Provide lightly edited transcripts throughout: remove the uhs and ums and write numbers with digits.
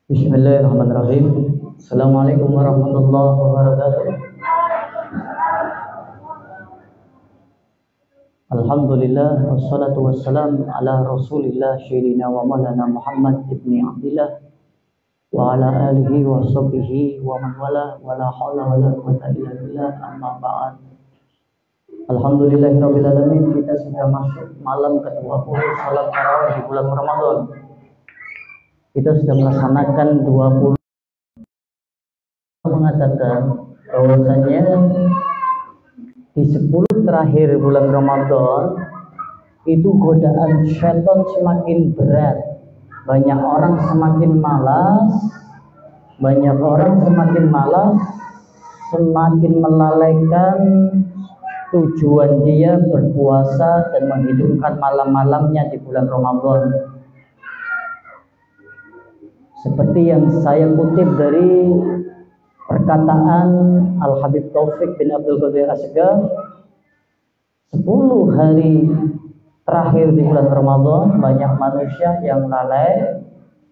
Bismillahirrahmanirrahim. Assalamualaikum warahmatullahi wabarakatuh. Alhamdulillah wassalatu wassalam ala Rasulillah Sayyidina wa maulana Muhammad ibni Abdillah wa ala alihi wa sahbihi wa man wala wa la haula wa la quwwata illa billah, amma ba'd. Alhamdulillahirabbil alamin, kita sudah masuk malam ke-20 salat tarawih di bulan Ramadan. Kita sudah melaksanakan 20. Mengatakan bahwasanya di 10 terakhir bulan Ramadan itu godaan syaitan semakin berat. Banyak orang semakin malas, semakin melalaikan tujuan dia berpuasa dan menghidupkan malam-malamnya di bulan Ramadan. Seperti yang saya kutip dari perkataan Al-Habib Taufik bin Abdul Qadir Asghar, 10 hari terakhir di bulan Ramadan banyak manusia yang lalai,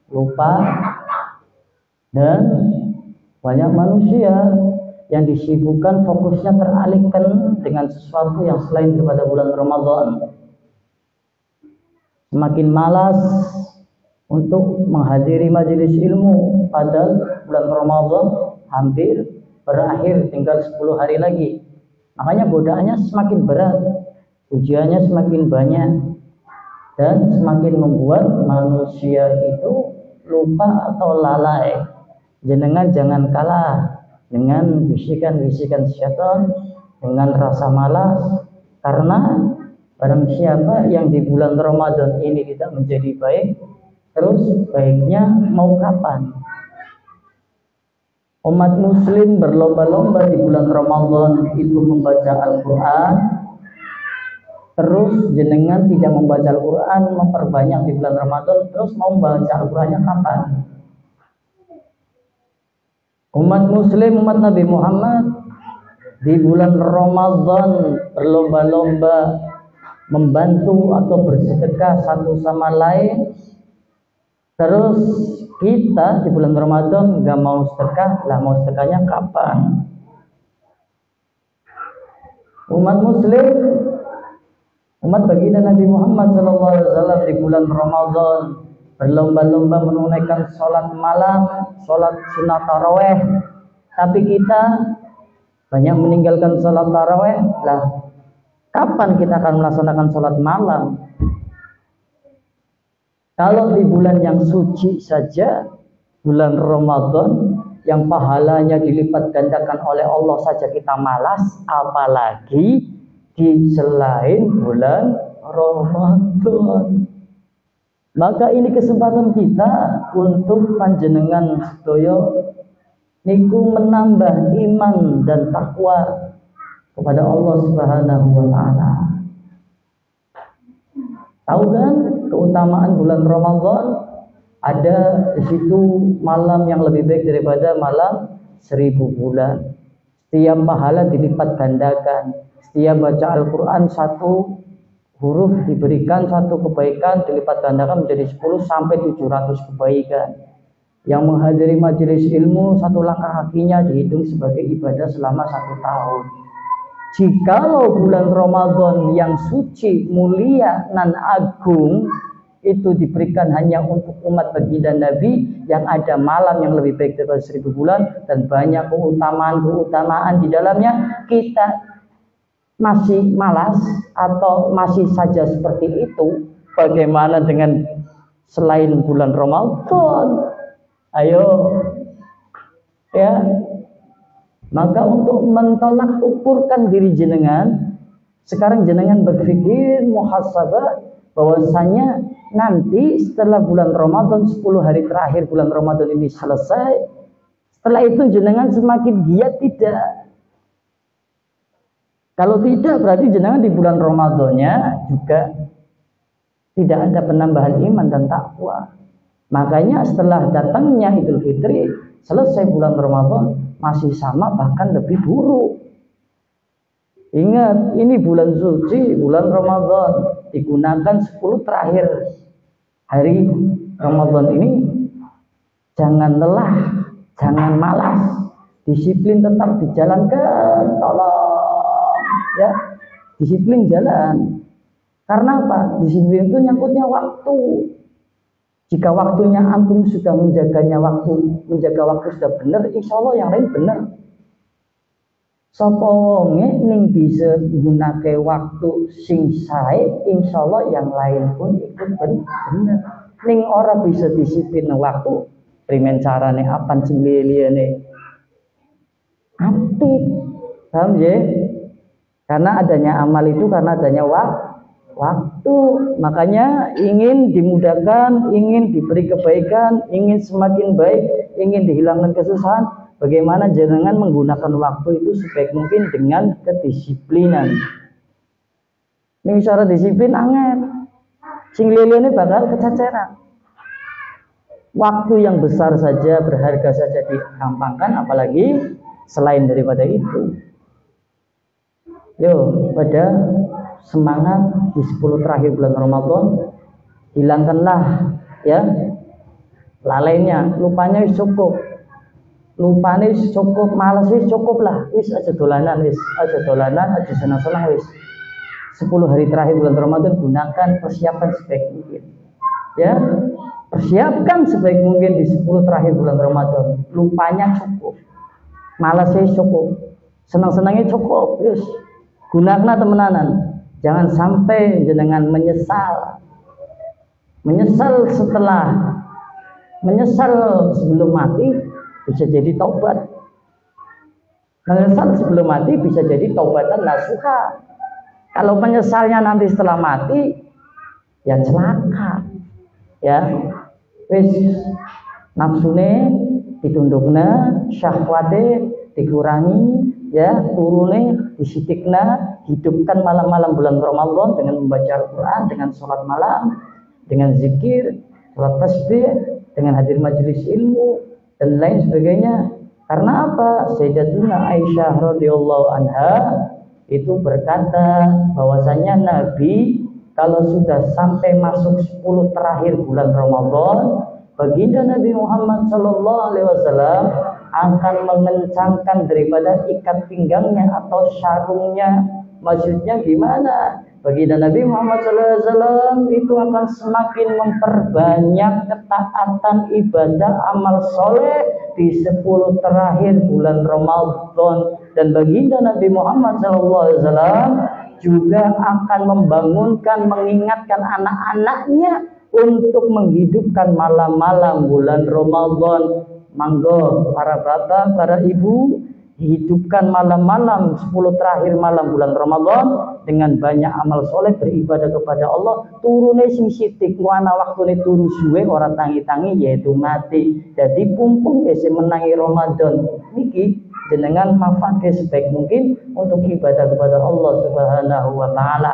lupa, dan banyak manusia yang disibukkan, fokusnya teralihkan dengan sesuatu yang selain daripada bulan Ramadan. Semakin malas untuk menghadiri majelis ilmu, padahal bulan Ramadan hampir berakhir, tinggal 10 hari lagi. Makanya godaannya semakin berat, ujiannya semakin banyak, dan semakin membuat manusia itu lupa atau lalai. Jenengan jangan kalah dengan bisikan-bisikan syaitan, dengan rasa malas, karena barang siapa yang di bulan Ramadan ini tidak menjadi baik, terus baiknya mau kapan? Umat muslim berlomba-lomba di bulan Ramadan itu membaca Al-Quran. Terus jenengan tidak membaca Al-Quran, memperbanyak di bulan Ramadan, terus mau membaca Al-Qurannya kapan? Umat muslim, umat Nabi Muhammad di bulan Ramadan berlomba-lomba membantu atau bersedekah satu sama lain. Terus kita di bulan Ramadan nggak mau sedekah, lah mau sedekahnya kapan? Umat muslim, umat baginda Nabi Muhammad SAW di bulan Ramadan berlomba-lomba menunaikan sholat malam, sholat sunat taraweh, tapi kita banyak meninggalkan sholat taraweh. Lah kapan kita akan melaksanakan sholat malam? Kalau di bulan yang suci saja, bulan Ramadan yang pahalanya dilipat gandakan oleh Allah saja kita malas, apalagi di selain bulan Ramadan. Maka ini kesempatan kita untuk panjenengan sedoyo niku menambah iman dan takwa kepada Allah Subhanahu wa taala. Tahu kan keutamaan bulan Ramadan? Ada di situ malam yang lebih baik daripada malam 1000 bulan. Setiap pahala dilipat gandakan. Setiap baca Al-Quran satu huruf diberikan satu kebaikan, dilipat gandakan menjadi 10 sampai 700 kebaikan. Yang menghadiri majelis ilmu, satu langkah kakinya dihitung sebagai ibadah selama 1 tahun. Jikalau bulan Ramadan yang suci, mulia, nan agung itu diberikan hanya untuk umat baginda Nabi, yang ada malam yang lebih baik daripada 1000 bulan dan banyak keutamaan di dalamnya, kita masih malas atau masih saja seperti itu, bagaimana dengan selain bulan Ramadan? Ayo ya. Maka untuk mentolak ukurkan diri jenengan, sekarang jenengan berpikir muhasabah bahwasanya nanti setelah bulan Ramadan, 10 hari terakhir bulan Ramadan ini selesai, setelah itu jenengan semakin giat tidak? Kalau tidak, berarti jenengan di bulan Ramadannya juga tidak ada penambahan iman dan takwa. Makanya setelah datangnya Idul Fitri, selesai bulan Ramadan masih sama, bahkan lebih buruk. Ingat, ini bulan suci, bulan Ramadan, digunakan 10 terakhir hari Ramadan ini. Jangan lelah, jangan malas, disiplin tetap dijalankan, tolong ya, disiplin jalan. Karena apa? Disiplin itu nyangkutnya waktu. Jika waktunya antum sudah menjaga waktu sudah benar, insya Allah yang lain benar. Sapa wonge ning bisa gunake waktu sing sae, insya Allah yang lain pun ikut benar. Ning ora bisa disiplin waktu, primen carane apan sing liyane apik. Paham ya? Karena adanya amal itu karena adanya waktu. Makanya ingin dimudahkan, ingin diberi kebaikan, ingin semakin baik, ingin dihilangkan kesusahan, bagaimana jenengan menggunakan waktu itu sebaik mungkin dengan kedisiplinan. Ini syarat disiplin angel. Sing liyane bakal kececeran. Waktu yang besar saja, berharga saja digampangkan, apalagi selain daripada itu. Yo, pada semangat di 10 terakhir bulan Ramadan, hilangkanlah ya lalainya, lupanya wis cukup. Lupane wis cukup, males wis cukup lah. Wis aja dolanan, aja senang-senang wis. 10 hari terakhir bulan Ramadan gunakan, persiapkan sebaik mungkin. Ya, persiapkan sebaik mungkin di 10 terakhir bulan Ramadan. Lupanya cukup. Malasnya cukup. Senang-senangnya cukup, wis. Gunakan temenanan. Jangan sampai jenengan menyesal sebelum mati bisa jadi taubat. Menyesal sebelum mati bisa jadi taubatan nasuha. Kalau penyesalnya nanti setelah mati, ya celaka. Ya, wis nafsune ditundukna, syahwate dikurangi, ya turune disitikna, hidupkan malam-malam bulan Ramadan dengan membaca Al-Quran, dengan sholat malam, dengan zikir, sholat tasbih, dengan hadir majelis ilmu dan lain sebagainya. Karena apa? Sayyidatuna Aisyah radhiyallahu anha itu berkata bahwasanya Nabi kalau sudah sampai masuk 10 terakhir bulan Ramadan, baginda Nabi Muhammad sallallahu alaihi wasallam akan mengencangkan daripada ikat pinggangnya atau sarungnya. Maksudnya gimana? Baginda Nabi Muhammad SAW itu akan semakin memperbanyak ketaatan ibadah amal soleh di 10 terakhir bulan Ramadan. Dan baginda Nabi Muhammad SAW juga akan membangunkan, mengingatkan anak-anaknya untuk menghidupkan malam-malam bulan Ramadan. Manggo para bapak, para ibu, hidupkan malam-malam 10 terakhir malam bulan Ramadan dengan banyak amal soleh, beribadah kepada Allah. Turune sing sithik wana waktune turu suwe ora tangi-tangi yaitu mati. Jadi pumpung ese menangi Ramadan niki jenengan manfaatke sebaik mungkin untuk ibadah kepada Allah Subhanahu wa taala.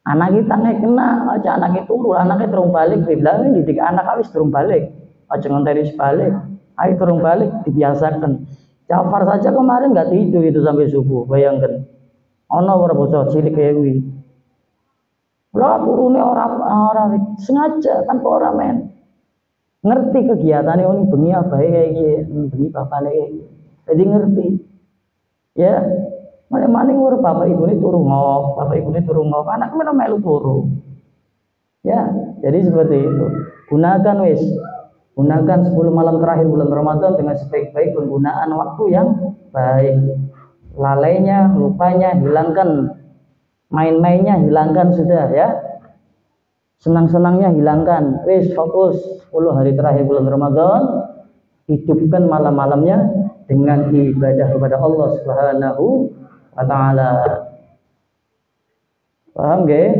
Anak kita kena aja anak itu turu, anaknya turun balik, bilang didik anak wis turun balik. Aja ngonteni balik. Ayo turun balik dibiasakan. Jafar saja kemarin nggak tidur itu sampai subuh, bayangkan. Ono ora bocah cilik kayak kuwi. Lah turune orang sengaja tanpa orang men. Ngerti kegiatannya ini bengi abahe kayak iki, bengi bapakne kayak iki. Jadi ngerti. Ya, maning ora bapak ibune turu ngop, anak melu turu. Ya, jadi seperti itu. Gunakan 10 malam terakhir bulan Ramadan dengan sebaik-baik penggunaan waktu yang baik. Lalainya, lupanya hilangkan. Main-mainnya hilangkan sudah ya. Senang-senangnya hilangkan. Wis fokus 10 hari terakhir bulan Ramadan. Hidupkan malam-malamnya dengan ibadah kepada Allah Subhanahu wa taala. Paham nggih?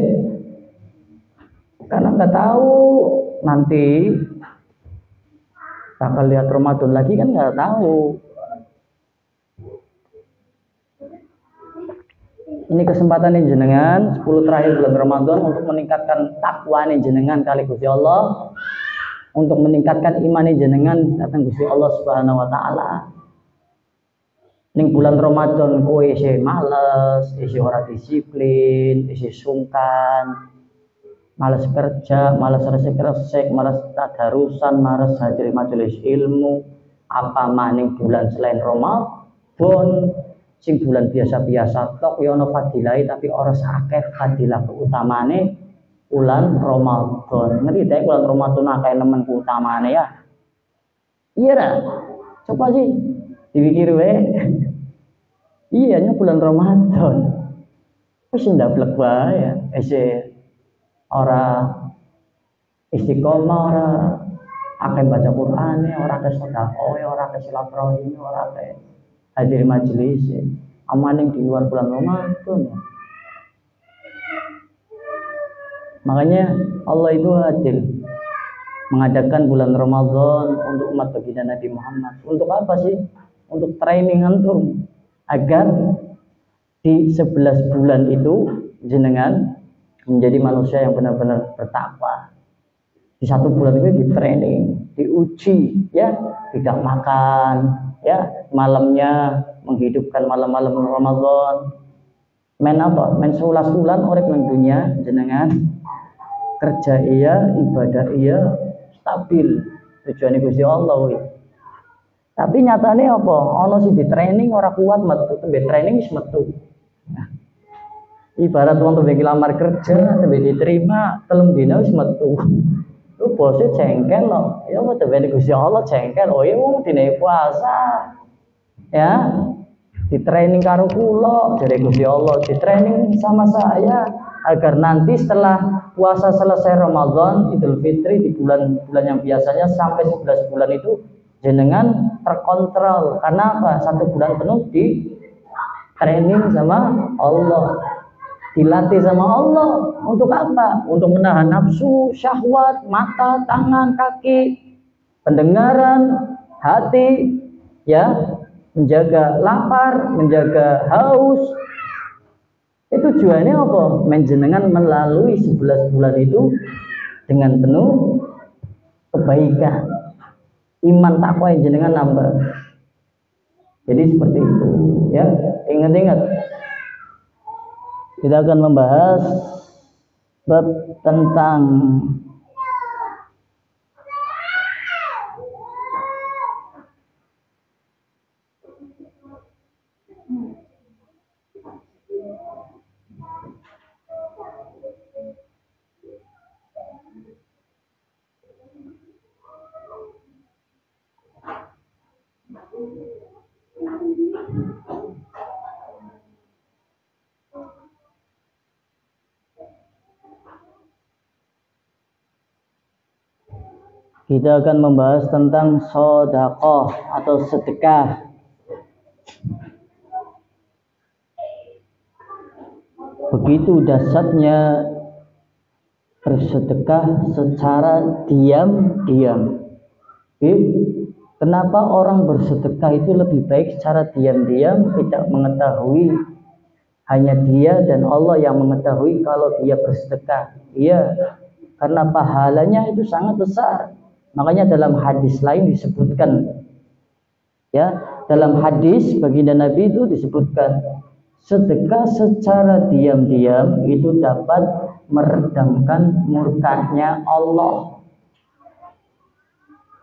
Karena nggak tahu nanti bakal lihat Ramadan lagi kan nggak tahu. Ini kesempatan jenengan 10 terakhir bulan Ramadan untuk meningkatkan takwa jenengan kali Gusti Allah, untuk meningkatkan iman jenengan datang Gusti Allah Subhanahu wa taala. Ning bulan Ramadan kowe isih males, isih ora disiplin, isih sungkan, malas kerja, malas resek-resek, malas tadarusan, malas hadir majelis ilmu, apa maning bulan selain Ramadan, sing bulan biasa-biasa tok ya ana fadilah tapi ora sakeh fadilah keutamane bulan Ramadan. Ngerti ta bulan Ramadan akeh nemen keutamane ya. Iya dah. Coba sih dipikir wae. Iya nya bulan Ramadan. Wis ndablek wae ya. Ora istiqomah, ora akeh baca Quran, ora akeh sedekah, ora akeh silaturahim, ora akeh hadir majelis. Amaning di luar bulan Ramadan. Makanya Allah itu adil mengadakan bulan Ramadan untuk umat baginda Nabi Muhammad. Untuk apa sih? Untuk training antum agar di 11 bulan itu jenengan menjadi manusia yang benar-benar bertakwa. Di 1 bulan itu di training, diuji, ya, tidak makan, ya, malamnya menghidupkan malam-malam Ramadan. Men apa? Men 11 bulan urip nang dunia jenengan kerja iya, ibadah iya, stabil. Tujuane Gusti Allah kuwi. Tapi nyatane apa? Ana sing di training ora kuat metu, tembe training wis metu. Nah, ibarat wong tembe lamar kerja, tembe diterima, 3 dina wis metu. Lu bosnya jengkel loh. Ya tembe Gusti Allah jengkel. Oh iya wong dine puasa. Ya. Di training karo kula dari Gusti Allah, di training sama saya agar nanti setelah puasa selesai Ramadan, Idul Fitri di bulan-bulan yang biasanya sampai 11 bulan itu jenengan terkontrol. Karena apa? 1 bulan penuh di training sama Allah, dilatih sama Allah. Untuk apa? Untuk menahan nafsu, syahwat, mata, tangan, kaki, pendengaran, hati, ya, menjaga lapar, menjaga haus. Itu tujuannya apa? Menjenengan melalui 11 bulan itu dengan penuh kebaikan, iman takwa yang jenengan nambah. Jadi seperti itu, ya. Ingat-ingat, kita akan membahas bab tentang sedekah atau sedekah. Begitu dahsyatnya bersedekah secara diam-diam. Kenapa orang bersedekah itu lebih baik secara diam-diam, tidak mengetahui, hanya dia dan Allah yang mengetahui kalau dia bersedekah. Iya, karena pahalanya itu sangat besar. Makanya dalam hadis lain disebutkan, ya, dalam hadis baginda Nabi itu disebutkan sedekah secara diam-diam itu dapat meredamkan murkanya Allah.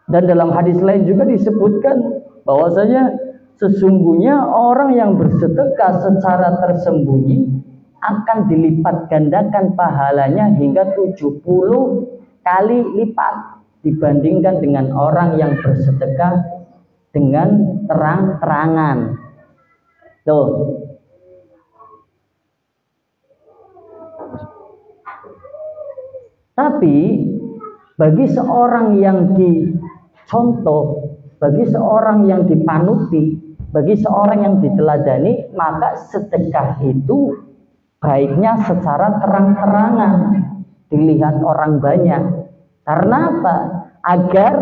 Dan dalam hadis lain juga disebutkan bahwasanya sesungguhnya orang yang bersedekah secara tersembunyi akan dilipat gandakan pahalanya hingga 70 kali lipat dibandingkan dengan orang yang bersedekah dengan terang-terangan. Tuh. Tapi bagi seorang yang dicontoh, bagi seorang yang dipanuti, bagi seorang yang diteladani, maka sedekah itu baiknya secara terang-terangan, dilihat orang banyak. Karena apa? Agar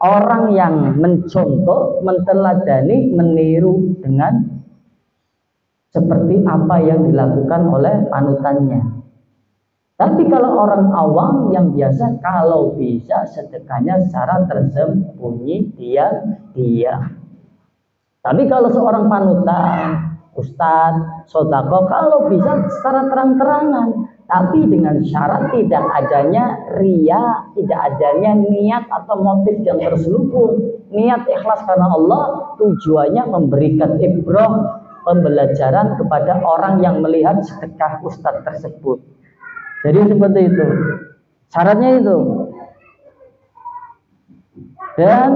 orang yang mencontoh, menteladani, meniru dengan seperti apa yang dilakukan oleh panutannya. Tapi kalau orang awam yang biasa, kalau bisa sedekahnya secara tersembunyi, diam. Tapi kalau seorang panutan, ustadz, sodako, kalau bisa secara terang-terangan, tapi dengan syarat tidak adanya ria, tidak adanya niat atau motif yang terselubung. Niat ikhlas karena Allah, tujuannya memberikan ibrah, pembelajaran kepada orang yang melihat sedekah ustadz tersebut. Jadi seperti itu. Syaratnya itu. Dan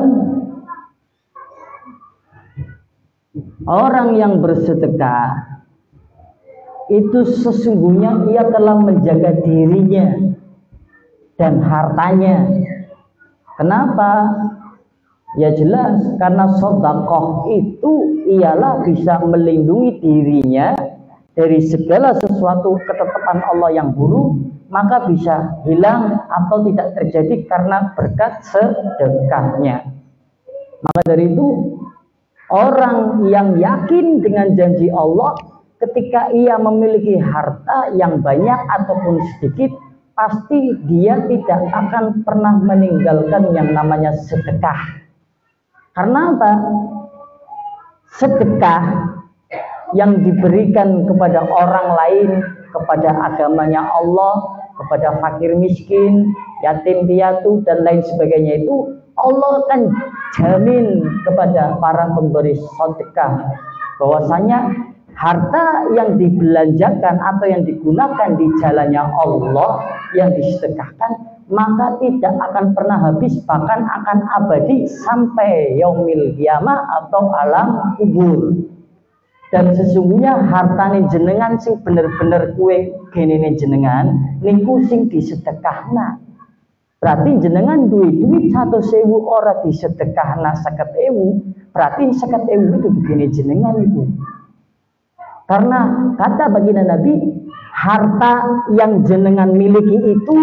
orang yang bersedekah itu sesungguhnya ia telah menjaga dirinya dan hartanya. Kenapa? Ya jelas, karena sedekah itu ialah bisa melindungi dirinya dari segala sesuatu ketetapan Allah yang buruk, maka bisa hilang atau tidak terjadi karena berkat sedekahnya. Maka dari itu, orang yang yakin dengan janji Allah ketika ia memiliki harta yang banyak ataupun sedikit, pasti dia tidak akan pernah meninggalkan yang namanya sedekah. Karena apa? Sedekah yang diberikan kepada orang lain, kepada agamanya Allah, kepada fakir miskin, yatim piatu dan lain sebagainya itu Allah akan jamin kepada para pemberi sedekah bahwasanya harta yang dibelanjakan atau yang digunakan di jalannya Allah yang disedekahkan maka tidak akan pernah habis, bahkan akan abadi sampai yaumil qiyamah atau alam kubur. Dan sesungguhnya hartane jenengan sing bener-bener kue genene jenengan niku sing disedekahna. Berarti jenengan duit 100.000 ora disedekahna 50.000, berarti 50.000 itu begini jenengan itu. Karena kata baginda Nabi, harta yang jenengan miliki itu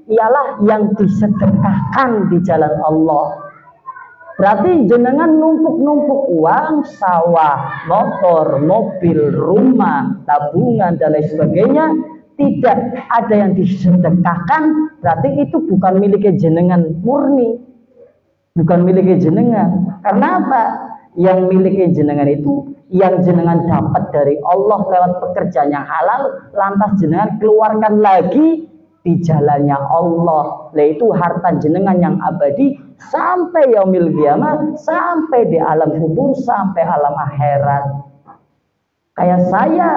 ialah yang disedekahkan di jalan Allah. Berarti jenengan numpuk-numpuk uang, sawah, motor, mobil, rumah, tabungan dan lain sebagainya, tidak ada yang disedekahkan, berarti itu bukan miliknya jenengan murni, bukan miliknya jenengan. Karena apa? Yang miliknya jenengan itu yang jenengan dapat dari Allah lewat pekerjaan yang halal, lantas jenengan keluarkan lagi di jalannya Allah. Yaitu harta jenengan yang abadi sampai yaumil qiyamah, sampai di alam kubur, sampai alam akhirat. Kayak saya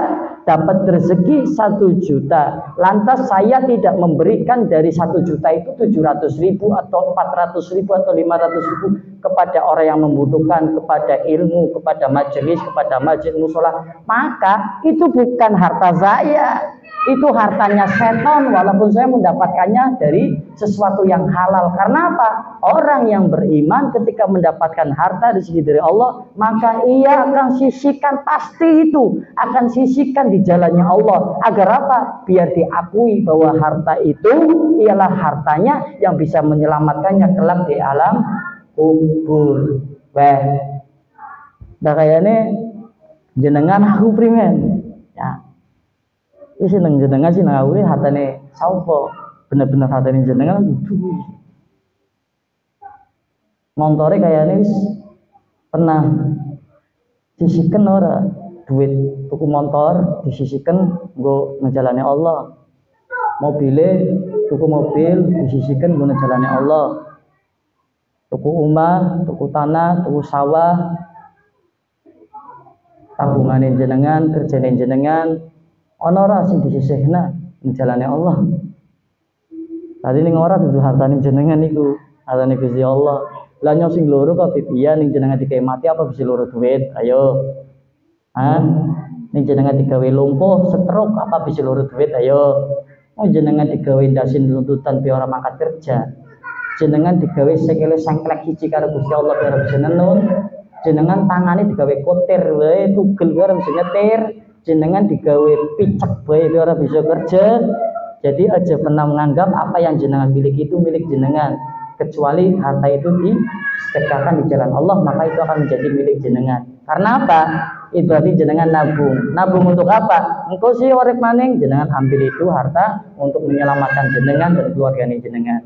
dapat rezeki 1 juta, lantas saya tidak memberikan dari 1 juta itu 700.000 atau 400.000 atau 500.000 kepada orang yang membutuhkan, kepada ilmu, kepada majelis, kepada masjid musola, maka itu bukan harta saya, itu hartanya setan, walaupun saya mendapatkannya dari sesuatu yang halal. Karena apa? Orang yang beriman ketika mendapatkan harta rezeki dari Allah, maka ia akan sisihkan, pasti itu akan sisihkan di jalannya Allah. Agar apa? Biar diakui bahwa harta itu ialah hartanya yang bisa menyelamatkannya kelak di alam kubur. Weh, dah kayaknya jenengan aku primen ya. Ini seneng jenengan sih ngawi hatane saupo, bener-bener hatane jenengan itu. Montore kayaknya pernah sisihkan ora duit tuku motor disisihkan nggo ngejalane Allah. Mobile tuku mobil disisihkan nggo ngejalane Allah. Tuku omah, tuku tanah, tuku sawah, tabungan jenengan, kerjane jenengan, ana ora sing disisihna ngejalane Allah. Tadi ning ora dudu hartane jenengan niku, hartane Gusti Allah. Lah nyong sing loro kok pipian ning jenengan digawe mati apa bisa loro duit? Ayo. Hah? Ning jenengan digawe lumpuh, stroke apa bisa loro duit? Ayo. Oh jenengan digawe dasin tuntutan pi ora mangkat kerja. Jenengan digawe sekele sangklek siji karo Gusti Allah biar bisa nenun. Jenengan tangane digawe kotir wae tugel biar bisa nyetir. Jenengan digawe picek wae biar bisa kerja. Jadi aja pernah menganggap apa yang jenengan miliki itu milik jenengan, kecuali harta itu disedekahkan di jalan Allah, maka itu akan menjadi milik jenengan. Karena apa? Itu berarti jenengan nabung. Nabung untuk apa? Engkau sih urip maning, jenengan ambil itu harta untuk menyelamatkan jenengan dan keluarganya jenengan.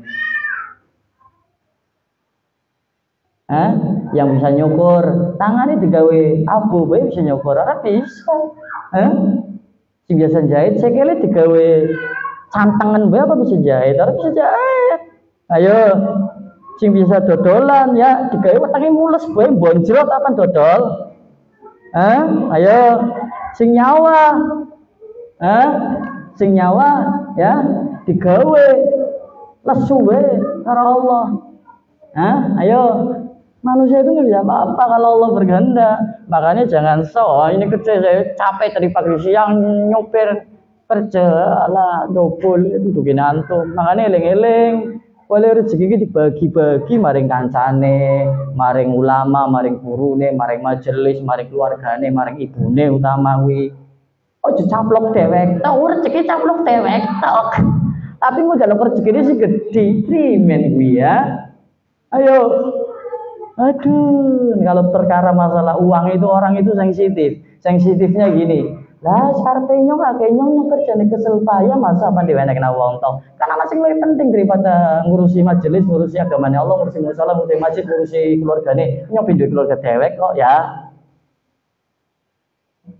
Yang bisa nyukur tangannya digawe abu bae bisa nyukur, ora bisa. Sing biasa jahit sekele digawe cantengan bae apa bisa jahit, ora bisa jahit. Ayo sing bisa dodolan ya digawe wetenge mulus bae bonjrot apa dodol. Ayo sing nyawa. Sing nyawa ya digawe lesu wae karo Allah. Ayo manusia itu nggak bisa apa-apa kalau Allah berkehendak. Makanya jangan ini kerja saya capek dari pagi siang nyopir kerja lah dobol itu bikin antum. Makanya eling-eling boleh rezeki dibagi-bagi maring kancane, maring ulama, maring gurune, maring majelis, maring keluargane, maring ibune utama wi. Ojo caplok dewek tok, rezeki caplok dewek tok. Tapi mau dalam rezeki ini sih gede, krimen gue ya. Ayo, aduh, kalau perkara masalah uang itu orang itu sensitif. Sensitifnya gini, lah sarpe nyong kerjane kesel payah masa apa diwenek kena uang tau. Karena masih lebih penting daripada ngurusi majelis, ngurusi agamanya Allah, ngurusi musola, ngurusi masjid, ngurusi keluargane. Nyong pindah keluarga dewek kok ya.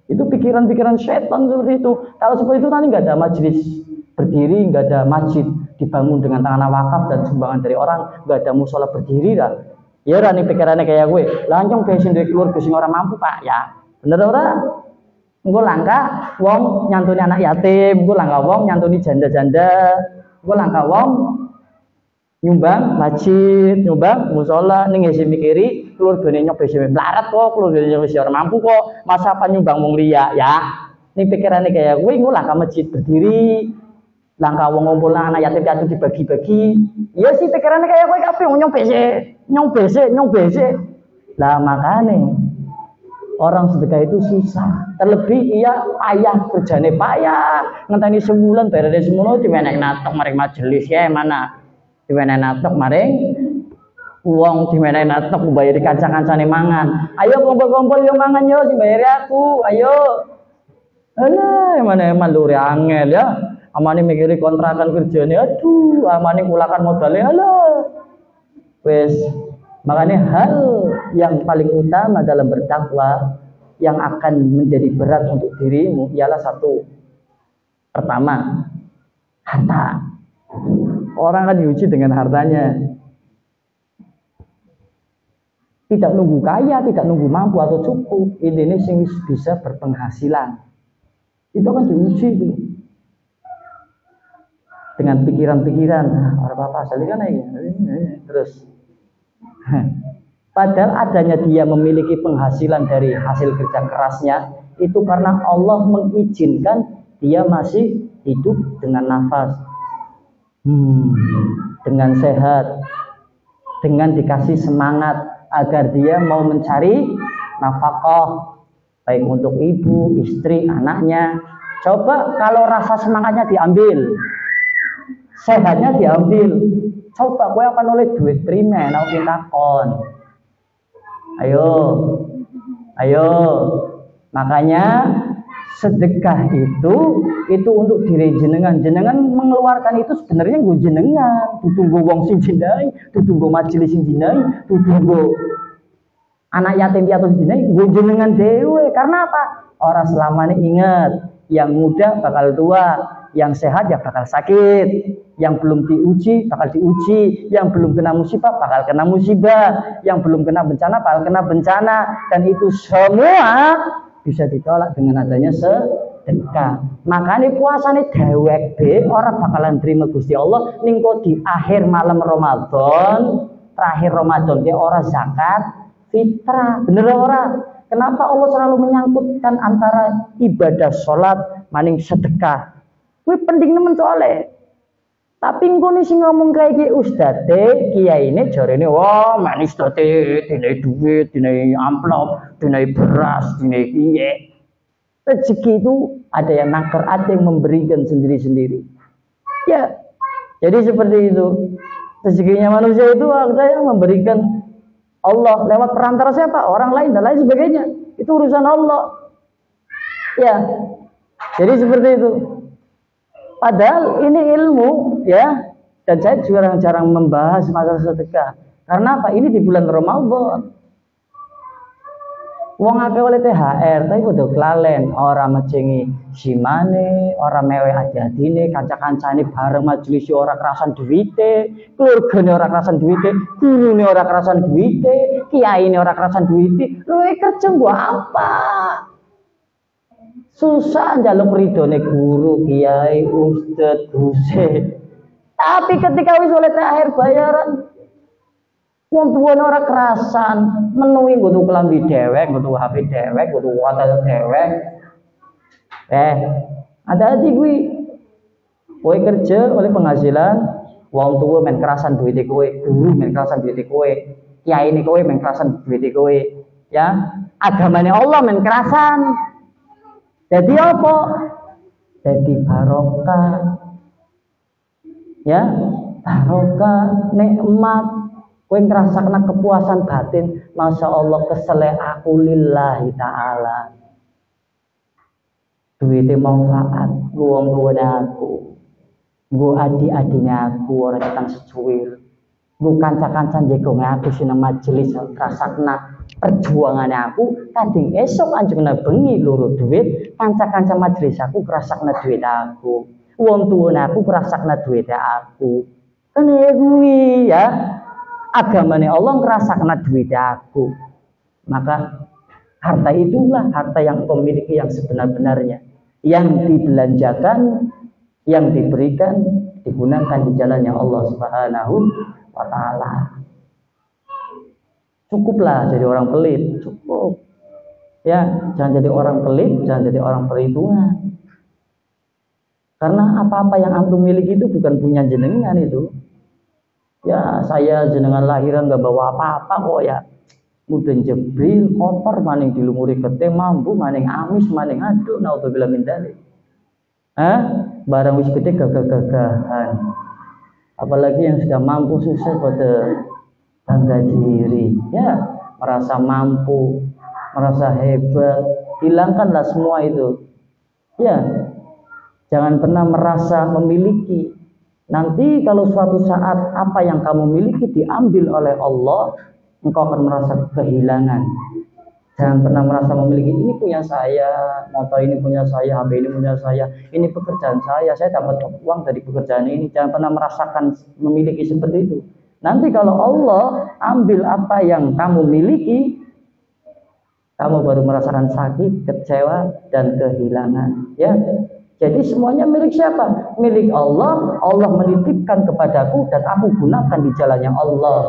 Itu pikiran-pikiran setan seperti itu. Kalau seperti itu nanti nggak ada majelis berdiri, nggak ada masjid dibangun dengan tanah wakaf dan sumbangan dari orang, nggak ada musola berdiri lah. Ya rani pikirannya kayak gue, lancong besin dari keluarga sing orang mampu pak ya, bener ora? Gue langka, wong nyantuni anak yatim, gue langka wong nyantuni janda-janda, gue langka wong nyumbang masjid, nyumbang musola, nih ngisi mikiri keluarganya nyok besi melarat kok, keluarganya besi orang mampu kok, masa apa nyumbang wong liya ya? Nih pikirannya kayak gue langka masjid berdiri. Langkah wong ngumpul anak yatim piatu dibagi-bagi. Iya sih pikirannya kayak kowe kabeh nyong bese. Lah makane orang sedekah itu susah. Terlebih iya payah kerjane payah. Ngenteni sebulan bayarane semono diwenek natok maring majelis ya mana. Diwenek natok maring uang diwenek natok mbayari kanca-kancane mangan. Ayo kumpul-kumpul yo mangan yo sing bayari aku. Ayo. Alah mana lure angel ya. Amane mikiri kontrakan kerjane, aduh, amane kulakan modalnya, alah. Wes, makanya hal yang paling utama dalam berdakwah yang akan menjadi berat untuk dirimu ialah satu. Pertama, harta. Orang kan diuji dengan hartanya. Tidak nunggu kaya, tidak nunggu mampu atau cukup. Ini sing bisa berpenghasilan. Itu kan diuji itu. Dengan pikiran-pikiran orang apa asal kan ya terus padahal adanya dia memiliki penghasilan dari hasil kerja kerasnya itu karena Allah mengizinkan dia masih hidup dengan nafas dengan sehat dengan dikasih semangat agar dia mau mencari nafkah baik untuk ibu, istri, anaknya. Coba kalau rasa semangatnya diambil, sehatnya diambil, coba kowe akan oleh duit primen aku takon. Ayo. Makanya sedekah itu untuk diri jenengan mengeluarkan itu sebenarnya nggo jenengan, dudu nggo wong sing jindai, dudu nggo majelis sing jindai, dudu nggo anak yatim piatu sing jindai, nggo jenengan dhewe. Karena apa? Orang selamanya ingat, yang muda bakal tua, yang sehat ya bakal sakit, yang belum diuji bakal diuji, yang belum kena musibah bakal kena musibah, yang belum kena bencana bakal kena bencana, dan itu semua bisa ditolak dengan adanya sedekah. Makanya puasane dewek orang bakalan terima Gusti Allah ningko di akhir malam Ramadan, terakhir Ramadan dia orang zakat fitrah, bener orang. Kenapa Allah selalu menyangkutkan antara ibadah sholat maning sedekah? Kuwi penting nemen soalnya. Tapi engko sing ngomong kayak iki ustadze, kiyaine jarene wah manis tote, dinai duit, dinai amplop, dinai beras, dinai kiye. Rezeki itu ada yang nakar, ada yang memberikan sendiri-sendiri. Ya. Jadi seperti itu. Rezekinya manusia itu ada yang memberikan Allah lewat perantara siapa? Orang lain dan lain sebagainya. Itu urusan Allah. Ya. Jadi seperti itu. Padahal ini ilmu ya, dan saya jarang membahas masalah sedekah. Karena apa? Ini di bulan Ramadan. Wong akeh oleh THR, tapi kudu kelalen, ora mejengi simane, ora mewe adi-adine, kanca-kancane bareng majelis ora kerasan duwite, keluargane ora kerasan duwite, gurune ora kerasan duwite, kiyaine ora kerasan duwite. Lho kerja gua apa? Susah njaluk ridone guru, kiai, ustad, guse. Tapi ketika wis oleh THR bayaran, wong tuwane ora kerasan, menuhi nggo klambi dhewek, nggo HP dhewek, nggo WhatsApp dhewek. Hati-hati kuwi. Kowe kerja oleh penghasilan, wong tua men kerasan duwite kowe, guru men kerasan duwite kowe, kiai ini kowe men kerasan duwite kowe, ya. Agamane Allah men kerasan. Jadi apa? Jadi barokah. Ya, barokah, nikmat. Kowe ngrasakna kepuasan batin, Masya Allah kesele aku lillahi ta'ala. Duwite manfaat wong tuwane aku. Nggo adik-adine aku ora ketang secuil. Nggo kanca-kanca njegong aku seneng majelis ngrasakna perjuangane aku, kadang esuk anjengna bengi loro duit, kanca-kanca majelis aku ngrasakna duit aku. Wong tuwane aku ngrasakna duit aku. Kene kuwi ya. Agamanya Allah ngerasakna duit aku. Maka harta itulah harta yang kau miliki yang sebenar-benarnya, yang dibelanjakan, yang diberikan, digunakan di jalannya Allah Subhanahu wa ta'ala. Cukuplah jadi orang pelit, cukup. Ya, jangan jadi orang pelit, jangan jadi orang perhitungan. Karena apa-apa yang antum miliki itu bukan punya jenengan itu. Ya saya jenengan lahiran gak bawa apa-apa kok ya. Mudeng jebril, kotor, maning dilumuri gete, mambu, maning amis, maning aduk, naudzubillah min dzalik. Barang wis gede gagah-gagahan. Apalagi yang sudah mampu susah pada bangga diri, ya, merasa mampu, merasa hebat, hilangkanlah semua itu. Ya, jangan pernah merasa memiliki. Nanti kalau suatu saat apa yang kamu miliki diambil oleh Allah, engkau akan merasa kehilangan. Jangan pernah merasa memiliki, ini punya saya, motor ini punya saya, HP ini punya saya, ini pekerjaan saya dapat uang dari pekerjaan ini. Jangan pernah merasakan memiliki seperti itu. Nanti kalau Allah ambil apa yang kamu miliki, kamu baru merasakan sakit, kecewa, dan kehilangan. Ya. Jadi semuanya milik siapa? Milik Allah. Allah menitipkan kepadaku dan aku gunakan di jalannya Allah.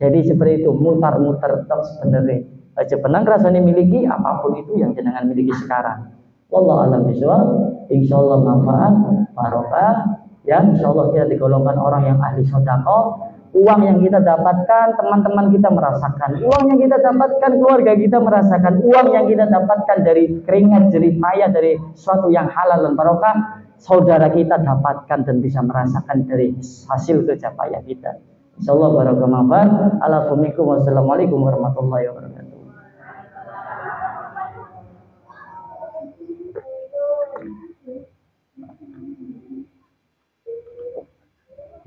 Jadi seperti itu, mutar-mutar terus sebenarnya. Aja penang rasanya miliki apapun itu yang jenengan miliki sekarang. Wallahu a'lam bishawab. Insyaallah manfaat, barokah. Ya, insyaallah kita digolongkan orang yang ahli sedekah. Uang yang kita dapatkan, teman-teman kita merasakan. Uang yang kita dapatkan, keluarga kita merasakan. Uang yang kita dapatkan dari keringat, jerih payah, dari sesuatu yang halal dan barokah, saudara kita dapatkan dan bisa merasakan dari hasil kerja payah kita. Insyaallah barokah manfaat. Wassalamualaikum warahmatullahi wabarakatuh.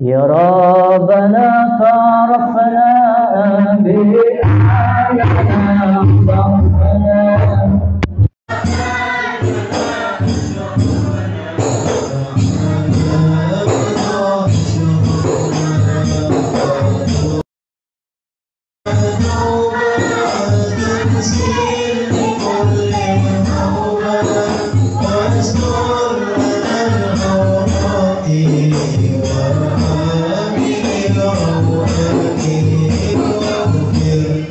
Ya Rabbana tarafna bi'alana Yeah.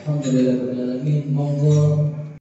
Alhamdulillahirabbil alamin. Monggo